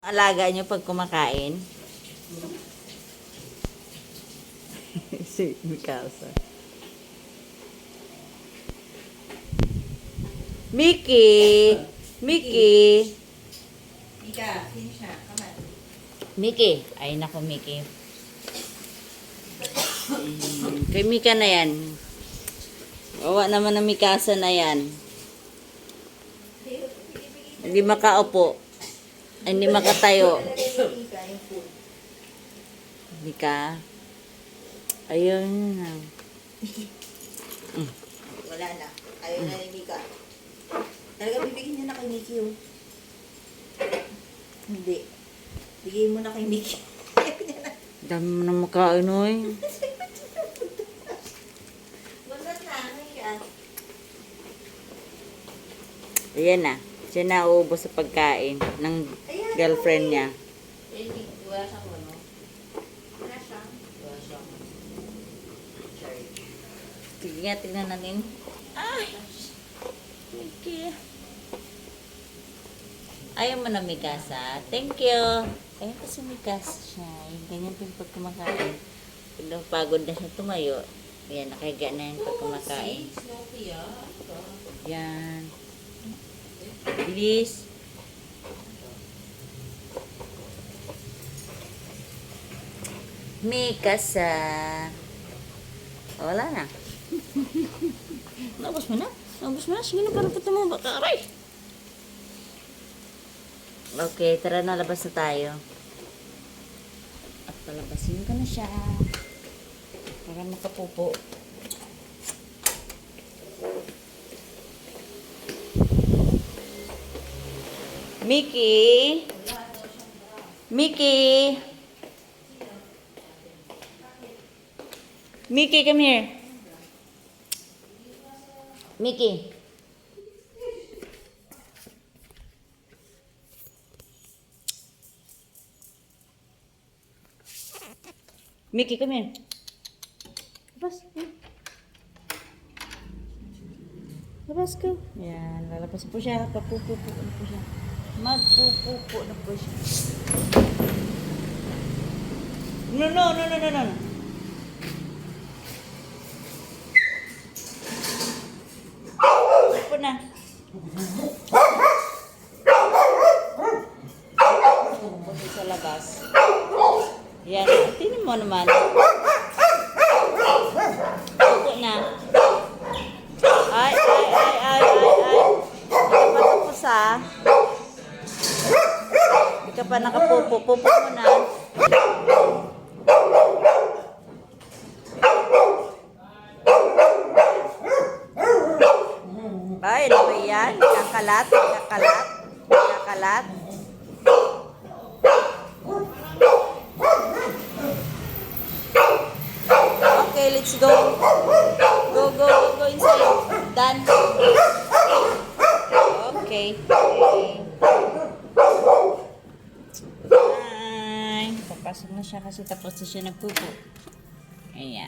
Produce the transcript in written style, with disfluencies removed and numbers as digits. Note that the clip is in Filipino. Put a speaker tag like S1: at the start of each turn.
S1: alaga nyo pag kumakain? Si Mikasa. Mickey! Mickey!
S2: Mika, finish na. Come on.
S1: Mickey. Ay, nako, Mickey. Kay Mika na yan. Wawa naman ang Mikasa na yan. Hindi makaupo. Ay, hindi makatayo.
S2: Mika, yung food.
S1: Mika. Ayun na.
S2: Wala na. Ayaw na ni Mika. Talaga bibigyan niya na kay Mickey yun. Hindi. Bigay mo na kay Mickey.
S1: Dami mo na makain, oy.
S2: Wala na. Mika.
S1: Ayan na. Siya na uubos sa pagkain ng girlfriend niya.
S2: Wala siyang ano? Wala siyang? Wala siyang. Sorry.
S1: Sige nga, tignan natin. Ay! Mickey. Ayaw mo na, Mikasa. Thank you. Ayaw kasi Mikasa siya. Yung ganyan din pag kumakain. Pag pagod na siya tumayo. Ayan, nakahiga na yan pag kumakain.
S2: Snoopy ah.
S1: Yan. Bilis. Mikasa. Wala na. Naubos mo na. Naubos mo na. Sige na, parang puto mo. Baka aray. Okay, tara na. Labas na tayo. At palabasin ko na siya. Para makapupo. Mickey! Mickey! Mickey, come here. Mickey. Mickey, come here. Labas. Labas ko. Yan, lalabas po siya. Papupupo na po siya. Magpupupo na po siya. No. Pupo na. Pupo siya sa labas. Yan, tingnan mo naman. Pupo na. Ay. Nakapatapos ah. Hindi ka pa nakapupo. Pupo mo na. Ay, ano ba yan? Kakalat. Okay, let's go. Go inside. Done. Okay. Bye. Papasok na siya kasi tapos na siya nagpupo. Ayan.